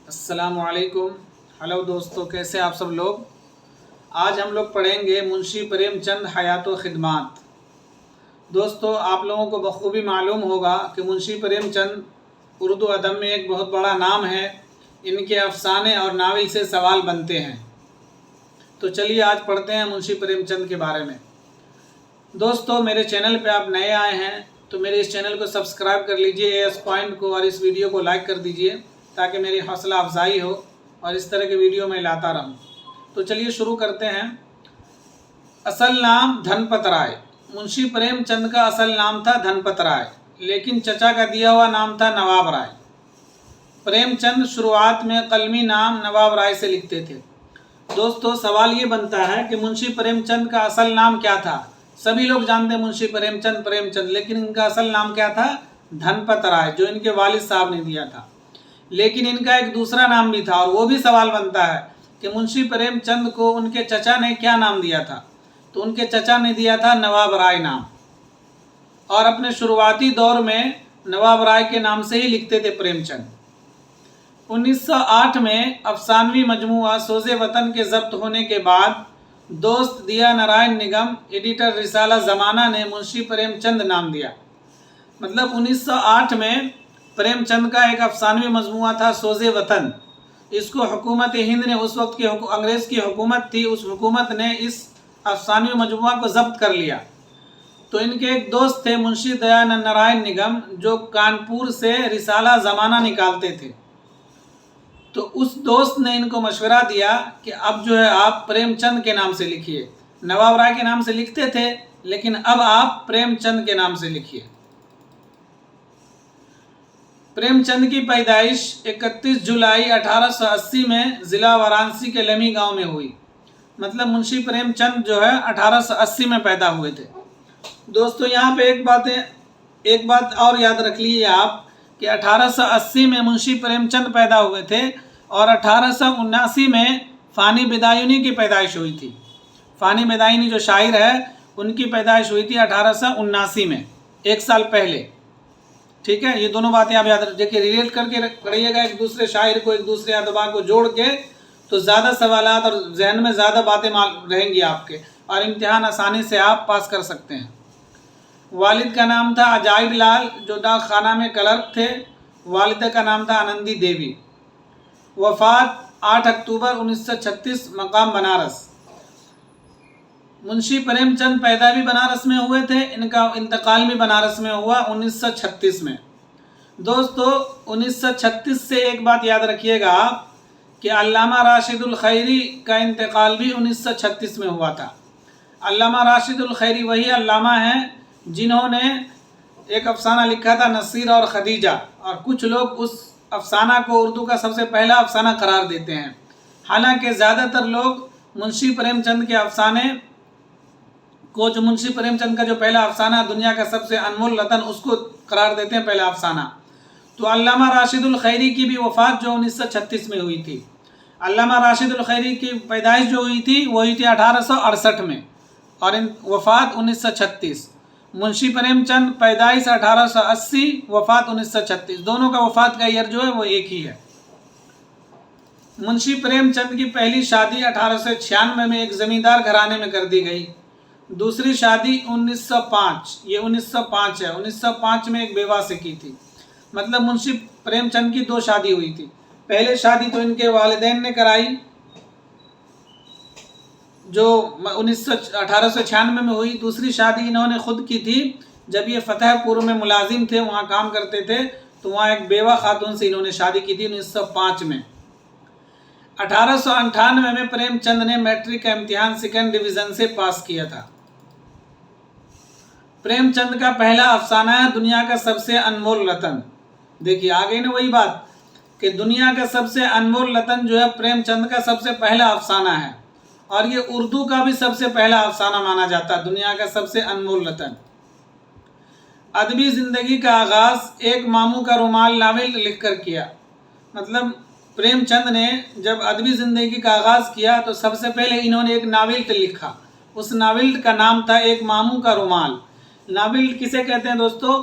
अस्सलामुअलैकुम। हेलो दोस्तों, कैसे आप सब लोग। आज हम लोग पढ़ेंगे मुंशी प्रेमचंद हयात व खिदमात। दोस्तों, आप लोगों को बखूबी मालूम होगा कि मुंशी प्रेमचंद उर्दू अदब में एक बहुत बड़ा नाम है। इनके अफसाने और नावल से सवाल बनते हैं। तो चलिए आज पढ़ते हैं मुंशी प्रेमचंद के बारे में। दोस्तों, मेरे चैनल पे आप नए आए हैं तो मेरे इस चैनल को सब्सक्राइब कर लीजिए, इस पॉइंट को और इस वीडियो को लाइक कर दीजिए ताकि मेरी हौसला अफजाई हो और इस तरह के वीडियो मैं लाता रहूं। तो चलिए शुरू करते हैं। असल नाम धनपत राय। मुंशी प्रेमचंद का असल नाम था धनपत राय, लेकिन चचा का दिया हुआ नाम था नवाब राय। प्रेमचंद शुरुआत में कलमी नाम नवाब राय से लिखते थे। दोस्तों, सवाल ये बनता है कि मुंशी प्रेमचंद का असल नाम क्या था। सभी लोग जानते हैं मुंशी प्रेमचंद, लेकिन इनका असल नाम क्या था? धनपत राय, जो इनके वालिद साहब ने दिया था। लेकिन इनका एक दूसरा नाम भी था और वो भी सवाल बनता है कि मुंशी प्रेमचंद को उनके चचा ने क्या नाम दिया था। तो उनके चचा ने दिया था नवाब राय नाम, और अपने शुरुआती दौर में नवाब राय के नाम से ही लिखते थे प्रेमचंद। 1908 में अफसानवी मजमुआ सोज़े वतन के जब्त होने के बाद दोस्त दिया नारायण निगम, एडिटर रिसाला ज़माना ने मुंशी प्रेमचंद नाम दिया। मतलब 1908 में प्रेमचंद का एक अफसानवी मजमुआ था सोज़े वतन। इसको हुकूमत हिंद ने, उस वक्त की अंग्रेज़ की हुकूमत थी, उस हुकूमत ने इस अफसानवी मजमुआ को जब्त कर लिया। तो इनके एक दोस्त थे मुंशी दया नारायण निगम, जो कानपुर से रिसाला ज़माना निकालते थे। तो उस दोस्त ने इनको मशवरा दिया कि अब जो है आप प्रेमचंद के नाम से लिखिए। नवाब राय के नाम से लिखते थे, लेकिन अब आप प्रेमचंद के नाम से लिखिए। प्रेमचंद की पैदाइश 31 जुलाई 1880 में ज़िला वाराणसी के लमी गांव में हुई। मतलब मुंशी प्रेमचंद जो है 1880 में पैदा हुए थे। दोस्तों, यहाँ पे एक बात और याद रख लीजिए आप कि 1880 में मुंशी प्रेमचंद पैदा हुए थे और 1879 में फ़ानी बिदायूनी की पैदाइश हुई थी। फ़ानी बिदायूनी जो शायर है, उनकी पैदाइश हुई थी 1879 में, एक साल पहले। ठीक है, ये दोनों बातें आप याद रखिए, रिलेट करके पढ़िएगा एक दूसरे शायर को, एक दूसरे अदबा को जोड़ के, तो ज़्यादा सवालात और जहन में ज़्यादा बातें रहेंगी आपके, और इम्तिहान आसानी से आप पास कर सकते हैं। वालिद का नाम था अजाइब लाल, जो डाक खाना में क्लर्क थे। वालिदा का नाम था आनंदी देवी। वफ़ात 8 अक्टूबर 1936, मकाम बनारस। मुंशी प्रेमचंद पैदा भी बनारस में हुए थे, इनका इंतकाल भी बनारस में हुआ 1936 में। दोस्तों, 1936 से एक बात याद रखिएगा आप कि अल्लामा राशिदुल खैरी का इंतकाल भी 1936 में हुआ था। अल्लामा राशिदुल खैरी वही अल्लामा हैं जिन्होंने एक अफसाना लिखा था नसीर और खदीजा, और कुछ लोग उस अफसाना को उर्दू का सबसे पहला अफसाना करार देते हैं। हालांकि ज़्यादातर लोग मुंशी प्रेमचंद के अफसाने को, जो मुंशी प्रेमचंद का जो पहला अफसाना दुनिया का सबसे अनमोल रतन, उसको करार देते हैं पहला अफसाना। तो अल्लामा राशिदुल खैरी की भी वफ़ात जो 1936 में हुई थी। अल्लामा राशिदुल खैरी की पैदाइश जो हुई थी वो हुई थी 1868 में, और वफ़ात 1936। मुंशी प्रेमचंद पैदाइश 1880, वफ़ात 1936। दोनों का वफ़ात का ईयर जो है वो एक ही है। मुंशी प्रेमचंद की पहली शादी 1896 में एक ज़मींदार घराने में कर दी गई। दूसरी शादी 1905, ये 1905 है, 1905 में एक बेवा से की थी। मतलब मुंशी प्रेमचंद की दो शादी हुई थी। पहले शादी तो इनके वालिदैन ने कराई, जो 1896 में हुई। दूसरी शादी इन्होंने खुद की थी। जब ये फतेहपुर में मुलाजिम थे, वहाँ काम करते थे, तो वहाँ एक बेवा खातून से इन्होंने शादी की थी 1905 में। 1898 में प्रेमचंद ने मैट्रिक का इम्तिहान सेकेंड डिवीज़न से पास किया था। प्रेमचंद का पहला अफसाना है दुनिया का सबसे अनमोल रतन। देखिए, आ गई ना वही बात कि दुनिया का सबसे अनमोल रतन जो है प्रेमचंद का सबसे पहला अफसाना है, और ये उर्दू का भी सबसे पहला अफसाना माना जाता है, दुनिया का सबसे अनमोल रतन। अदबी ज़िंदगी का आगाज़ एक मामू का रुमाल नावल लिखकर किया। मतलब प्रेमचंद ने जब अदबी ज़िंदगी का आगाज़ किया तो सबसे पहले इन्होंने एक नावल लिखा। उस नावल का नाम था एक मामू का रुमाल। नावल किसे कहते हैं दोस्तों?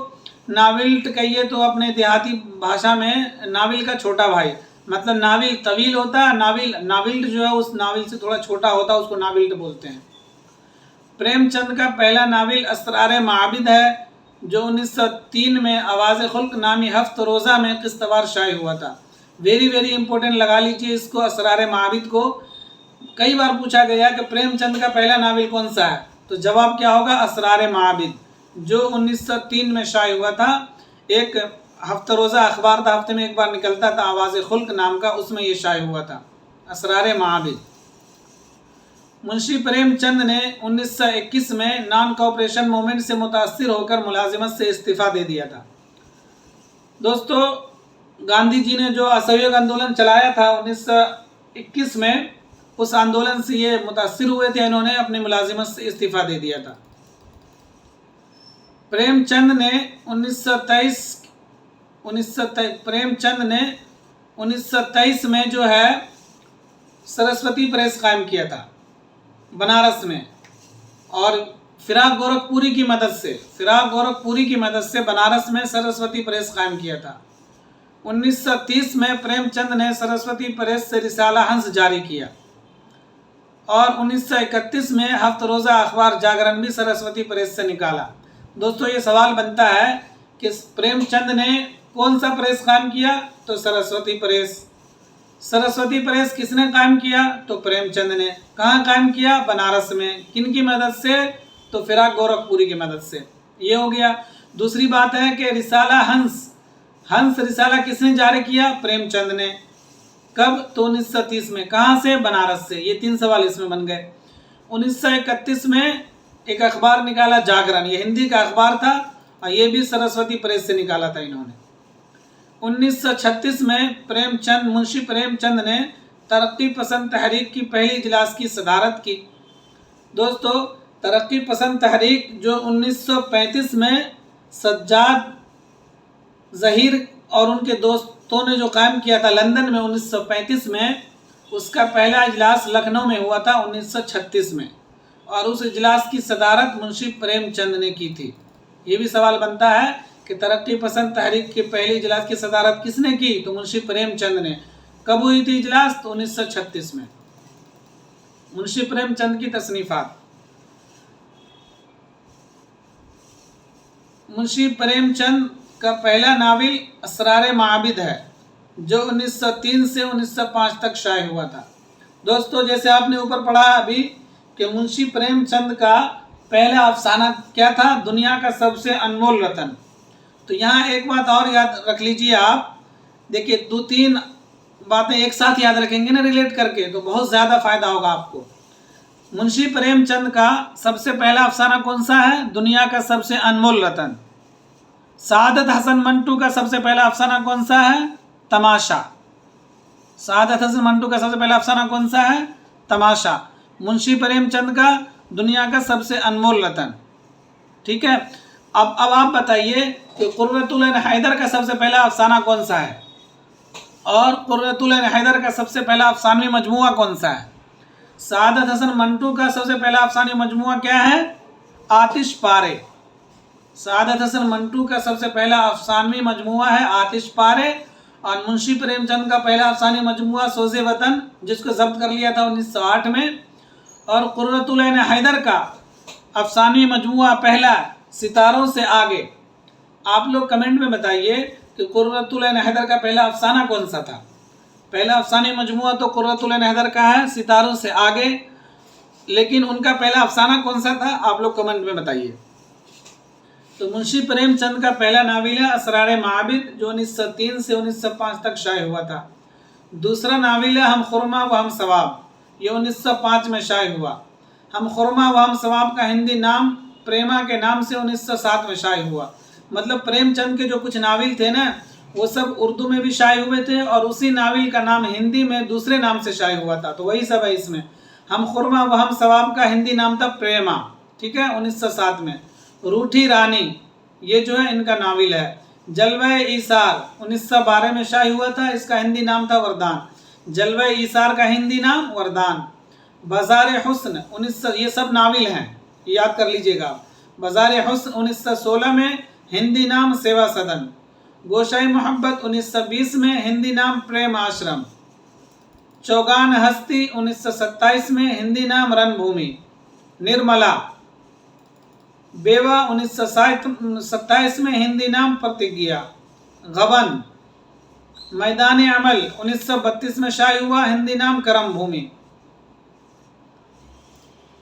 नावल कहिए तो अपने देहाती भाषा में नावल का छोटा भाई। मतलब नाविल तवील होता है, नाविल्ड जो है उस नाविल से थोड़ा छोटा होता है, उसको नाविल्ड बोलते हैं। प्रेमचंद का पहला नाविल असरार माबिद है, जो 1903 में आवाज़ खुल्क नामी हफ्त रोज़ा में किस्तवार शाये हुआ था। वेरी वेरी इंपॉर्टेंट, लगा लीजिए इसको, असरार माबिद को। कई बार पूछा गया कि प्रेमचंद का पहला नाविल कौन सा है, तो जवाब क्या होगा, असरार माबिद, जो 1903 में शाये हुआ था। एक हफ्ता रोज़ा अखबार था, हफ्ते में एक बार निकलता था, आवाज़ खुल्क नाम का, उसमें ये शाये हुआ था, असरार माबिद। मुंशी प्रेमचंद ने 1921 में नॉन कोऑपरेशन मूवमेंट से मुतासिर होकर मुलाजिमत से इस्तीफ़ा दे दिया था। दोस्तों, गांधी जी ने जो असहयोग आंदोलन चलाया था 1921 में, उस आंदोलन से ये मुतासिर हुए थे, इन्होंने अपनी मुलाजिमत से इस्तीफ़ा दे दिया था। प्रेमचंद ने 1923 में जो है सरस्वती प्रेस कायम किया था बनारस में, और फिराक गोरखपुरी की मदद से बनारस में सरस्वती प्रेस कायम किया था। 1930 में प्रेमचंद ने सरस्वती प्रेस से रिसाला हंस जारी किया, और 1931 में हफ्त रोज़ा अखबार जागरण भी सरस्वती प्रेस से निकाला। दोस्तों, ये सवाल बनता है कि प्रेमचंद ने कौन सा प्रेस कायम किया, तो सरस्वती प्रेस। सरस्वती प्रेस किसने कायम किया, तो प्रेमचंद ने। कहाँ कायम किया, बनारस में। किन की मदद से, तो फिराक गोरखपुरी की मदद से। ये हो गया। दूसरी बात है कि रिसाला हंस रिसाला किसने जारी किया, प्रेमचंद ने। कब, तो 1930 में। कहाँ से, बनारस से। ये 3 सवाल इसमें बन गए। 1931 में एक अखबार निकाला जागरण, ये हिंदी का अखबार था, और ये भी सरस्वती प्रेस से निकाला था इन्होंने। 1936 में मुंशी प्रेमचंद ने तरक्की पसंद तहरीक की पहली इजलास की सदारत की। दोस्तों, तरक्की पसंद तहरीक जो 1935 में सज्जाद ज़हीर और उनके दोस्तों ने जो कायम किया था लंदन में 1935 में, उसका पहला इजलास लखनऊ में हुआ था 1936 में, और उस इजलास की सदारत मुंशी प्रेमचंद ने की थी। ये भी सवाल बनता है कि तरक्की पसंद तहरीक की पहली इजलास की सदारत किसने की, तो मुंशी प्रेमचंद ने। कब हुई थी इजलास, तो 1936 में। मुंशी प्रेमचंद की तसनीफात। मुंशी प्रेमचंद का पहला नाविल असरार माबिद है, जो 1903 से 1905 तक शाये हुआ था। दोस्तों, जैसे आपने ऊपर पढ़ा अभी कि मुंशी प्रेमचंद का पहला अफसाना क्या था, दुनिया का सबसे अनमोल रतन। तो यहाँ एक बात और याद रख लीजिए आप, देखिए 2-3 बातें एक साथ याद रखेंगे ना रिलेट करके, तो बहुत ज़्यादा फायदा होगा आपको। मुंशी प्रेमचंद का सबसे पहला अफसाना कौन सा है, दुनिया का सबसे अनमोल रतन। सादत हसन मंटू का सबसे पहला अफसाना कौन सा है, तमाशा। सादत हसन मंटू का सबसे पहला अफसाना कौन सा है, तमाशा। मुंशी प्रेमचंद का दुनिया का सबसे अनमोल रतन। ठीक है। अब आप बताइए कि कुर्रतुल ऐन हैदर का सबसे पहला अफसाना कौन सा है, और कुर्रतुल ऐन हैदर का सबसे पहला अफसानवी मजमुआ कौन सा है। सादत हसन मंटू का सबसे पहला अफसानी मजमुआ क्या है, आतिश पारे। सादत हसन मंटू का सबसे पहला अफसानवी मजमुआ है आतिश पारे, और मुंशी प्रेमचंद का पहला अफसानी मजमुआ सोज़े वतन, जिसको जब्त कर लिया था 1908 में। और कुर्रतुल ऐन हैदर का अफसानवी मजमुआ पहला सितारों से आगे। आप लोग कमेंट में बताइए कि कुर्रतुल ऐन हैदर का पहला अफसाना कौन सा था। पहला अफसानी मजमुआ तो कुर्रतुल ऐन हैदर का है, सितारों से आगे, लेकिन उनका पहला अफसाना कौन सा था, आप लोग कमेंट में बताइए। तो मुंशी प्रेमचंद का पहला नाविल है असरार माबिद, जो 1903 से 1905 तक शाये हुआ था। दूसरा नाविल है हम खुरमा व हम सवाब, ये 1905 में शाये हुआ। हम खुरमा व हम सवाब का हिंदी नाम प्रेमा के नाम से 1907 में शाये हुआ। मतलब प्रेमचंद के जो कुछ नाविल थे ना, वो सब उर्दू में भी शाये हुए थे, और उसी नाविल का नाम हिंदी में दूसरे नाम से शाये हुआ था, तो वही सब है इसमें। हम खुरमा व हम सवाब का हिंदी नाम था प्रेमा, ठीक है, 1907 में। रूठी रानी, ये जो है इनका नाविल है। जलवा ईसार 1912 में शाये हुआ था, इसका हिंदी नाम था वरदान। जलवा ईसार का हिंदी नाम वरदान। बाज़ार हुस्न 1900, ये सब नाविल हैं, याद कर लीजिएगा। बाज़ार हुस्न 1916 में, हिंदी नाम सेवा सदन। गोशाई मोहब्बत 1920 में, हिंदी नाम प्रेम आश्रम। चौगान हस्ती 1927 में, हिंदी नाम रणभूमि। निर्मला बेवा 1927 में, हिंदी नाम प्रतिज्ञा। गबन मैदान अमल 1932 में शाये हुआ, हिंदी नाम करम भूमि।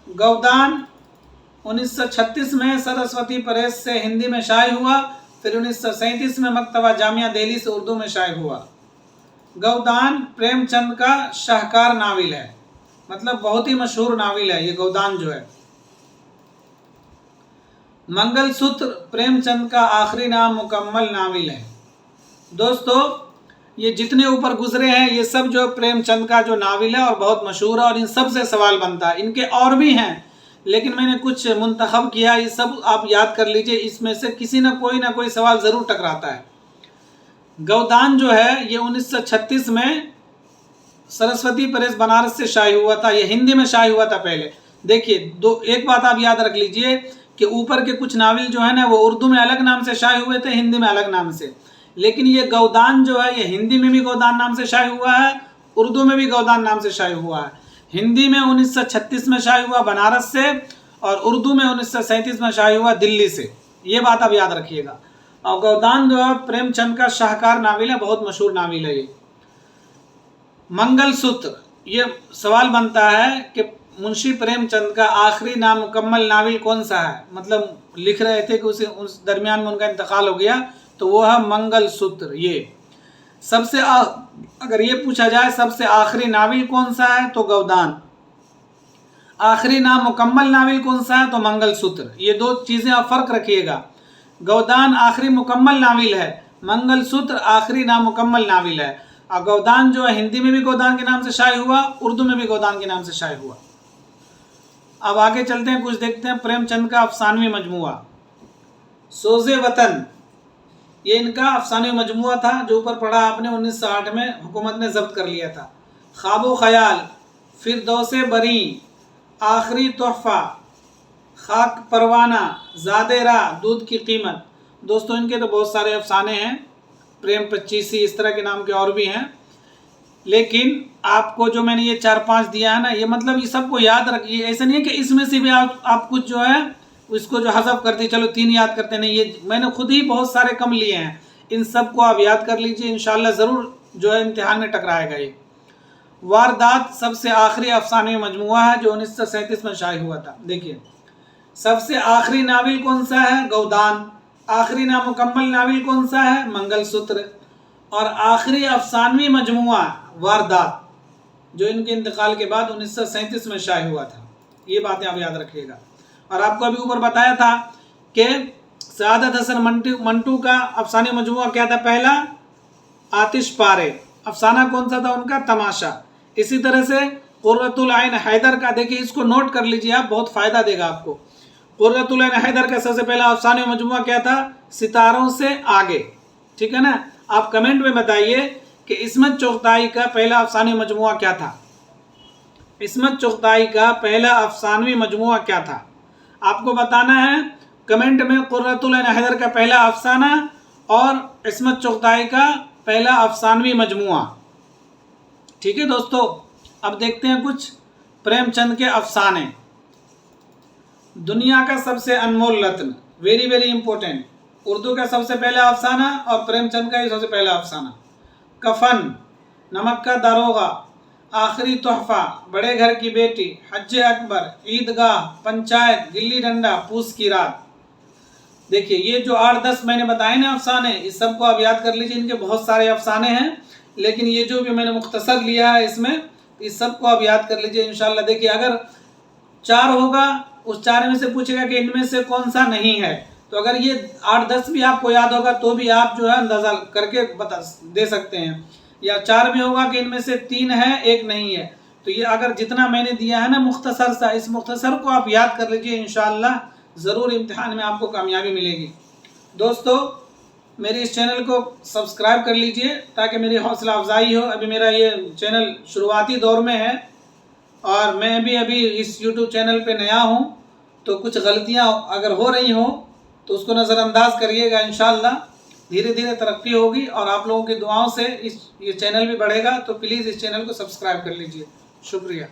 गौदान 1936 में सरस्वती प्रेस से हिंदी में शाये हुआ, फिर 1937 में मकतबा जामिया दिल्ली से उर्दू में शाये हुआ। गौदान प्रेमचंद का शाहकार नाविल है, मतलब बहुत ही मशहूर नाविल है ये गौदान जो है। मंगलसूत्र प्रेमचंद का आखिरी नाम मुकम्मल नाविल है। दोस्तों ये जितने ऊपर गुजरे हैं ये सब जो प्रेमचंद का जो नाविल है और बहुत मशहूर है, और इन सब से सवाल बनता है। इनके और भी हैं लेकिन मैंने कुछ मुंतखब किया, ये सब आप याद कर लीजिए, इसमें से किसी ना कोई सवाल ज़रूर टकराता है। गौदान जो है ये 1936 में सरस्वती प्रेस बनारस से शाये हुआ था, ये हिंदी में शाये हुआ था पहले। देखिए एक बात आप याद रख लीजिए कि ऊपर के कुछ नावल जो है ना वो उर्दू में अलग नाम से शाये हुए थे, हिंदी में अलग नाम से, लेकिन ये गौदान जो है ये हिंदी में भी गौदान नाम से शाये हुआ है, उर्दू में भी गौदान नाम से शाये हुआ है। हिंदी में 1936 में शाये हुआ बनारस से, और उर्दू में 1937 में शाये हुआ दिल्ली से। ये बात आप याद रखिएगा। और गौदान जो है प्रेमचंद का शाहकार नाविल है, बहुत मशहूर नाविल है ये। मंगलसूत्र, ये सवाल बनता है कि मुंशी प्रेमचंद का आखिरी नामुकम्मल नाविल कौन सा है, मतलब लिख रहे थे कि उस दरमियान में उनका इंतकाल हो गया, तो वो है मंगलसूत्र। ये सबसे अगर ये पूछा जाए सबसे आखिरी नाविल कौन सा है तो गौदान, आखिरी नामुकम्मल नाविल कौन सा है तो मंगलसूत्र। ये दो चीज़ें आप फ़र्क रखिएगा, गौदान आखिरी मुकम्मल नाविल है, मंगलसूत्र आखिरी नामुकम्मल नाविल है। और गौदान जो है हिंदी में भी गौदान के नाम से शाये हुआ, उर्दू में भी गौदान के नाम से शाये हुआ। अब आगे चलते हैं, कुछ देखते हैं प्रेमचंद का अफसानवी मजमुआ। सोज़े वतन, ये इनका अफसानवी मजमुआ था जो ऊपर पढ़ा आपने, 1960 में हुकूमत ने जब्त कर लिया था। ख्वाबो ख्याल, फिरदौसे बरी, आखिरी तोहफ़ा, खाक परवाना, ज़ादे राह, दूध की कीमत। दोस्तों इनके तो बहुत सारे अफसाने हैं, प्रेम पच्चीसी, इस तरह के नाम के और भी हैं, लेकिन आपको जो मैंने ये 4-5 दिया है ना, ये मतलब ये सबको याद रखिए। ऐसा नहीं है कि इसमें से भी आप कुछ जो है इसको जो हज़फ कर दी, चलो 3 याद करते नहीं, ये मैंने खुद ही बहुत सारे कम लिए हैं। इन सब को आप याद कर लीजिए, इंशाल्लाह ज़रूर जो है इम्तिहान में टकराएगा ये। वारदात सबसे आखिरी अफसाने मजमुआ है जो 1937 में शाये हुआ था। देखिए सबसे आखिरी नाविल कौन सा है, गौदान। आखिरी नामुकम्मल नाविल कौन सा है, मंगलसूत्र। और आखिरी अफसानवी मजमुआ वारदात जो इनके इंतकाल के बाद 1937 में शाये हुआ था। ये बातें आप याद रखिएगा। और आपको अभी ऊपर बताया था कि सआदत हसन मंटू का अफसानी मजमुआ क्या था, पहला आतिश पारे। अफसाना कौन सा था उनका, तमाशा। इसी तरह से कुर्रतुल आइन हैदर का, देखिए इसको नोट कर लीजिए आप, बहुत फ़ायदा देगा आपको। कुर्रतुल आइन हैदर का सबसे पहला अफसानी मजमुआ क्या था, सितारों से आगे। ठीक है ना, आप कमेंट में बताइए कि इस्मत चुगताई का पहला अफसानी मजमुआ क्या था। इस्मत चुगताई का पहला अफसानवी मजमुआ क्या था, आपको बताना है कमेंट में। कुर्रतुल आइन हैदर का पहला अफसाना और इस्मत चुगताई का पहला अफसानवी मजमुआ। ठीक है दोस्तों, अब देखते हैं कुछ प्रेमचंद के अफसाने। दुनिया का सबसे अनमोल रत्न, वेरी वेरी इंपॉर्टेंट, उर्दू का सबसे पहला अफसाना और प्रेमचंद का ही सबसे पहला अफसाना। कफन, नमक का दारोगा, आखिरी तोहफा, बड़े घर की बेटी, हज्जे अकबर, ईदगाह, पंचायत, गिल्ली डंडा, पूस की रात। देखिए ये जो 8-10 मैंने बताए ना अफसाने, इस सबको आप याद कर लीजिए। इनके बहुत सारे अफसाने हैं, लेकिन ये जो भी मैंने मुख्तसर लिया है इसमें, इस सबको आप याद कर लीजिए इंशाल्लाह। देखिए अगर 4 होगा, उस 4 में से पूछेगा कि इनमें से कौन सा नहीं है, तो अगर ये 8-10 भी आपको याद होगा तो भी आप जो है अंदाज़ा करके बता दे सकते हैं। या 4 भी होगा कि इनमें से 3 है 1 नहीं है, तो ये अगर जितना मैंने दिया है ना मुख्तसर सा, इस मुख्तसर को आप याद कर लीजिए, इंशाअल्लाह ज़रूर इम्तिहान में आपको कामयाबी मिलेगी। दोस्तों मेरे इस चैनल को सब्सक्राइब कर लीजिए ताकि मेरी हौसला अफजाई हो। अभी मेरा ये चैनल शुरुआती दौर में है और मैं भी अभी इस यूट्यूब चैनल पे नया हूँ, तो कुछ गलतियाँ अगर हो रही हो तो उसको नज़रअंदाज करिएगा इंशाअल्लाह। धीरे धीरे तरक्की होगी और आप लोगों की दुआओं से ये चैनल भी बढ़ेगा। तो प्लीज़ इस चैनल को सब्सक्राइब कर लीजिए। शुक्रिया।